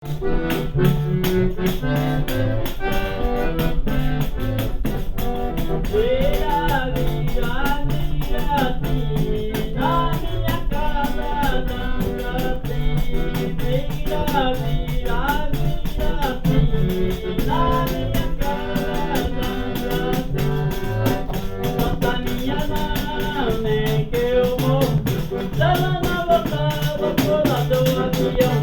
Vira, vira, vira, assim, na minha casa nada tem. Vira, vira, vira, assim, na minha casa nada tem. Bota minha mão, nem que eu morro. Ela na boca, vou pular do avião.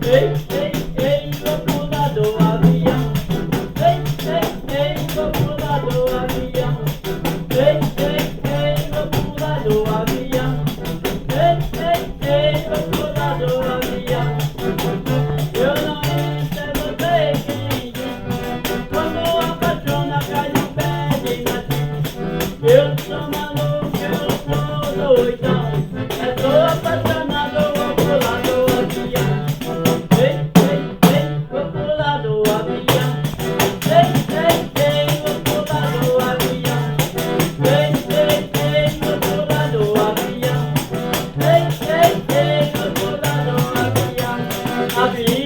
Ei, ei, ei, vou pular do avião. Ei, ei, ei, vou pular do avião. Ei, ei, ei, vou pular do avião. Ei, ei, ei, vou pular do avião. Eu não entendo bem quem diz quando a patrona cai no pé de nariz. Eu sou maluco, eu sou doidão. Eu tô apaixonado, vou pular do avião. Ei, ei, ei, vou pular do avião. Ei, ei, ei, vou pular do avião. Ei, ei, ei, vou pular do avião. Ei, ei, ei, vou pular do avião. Avião.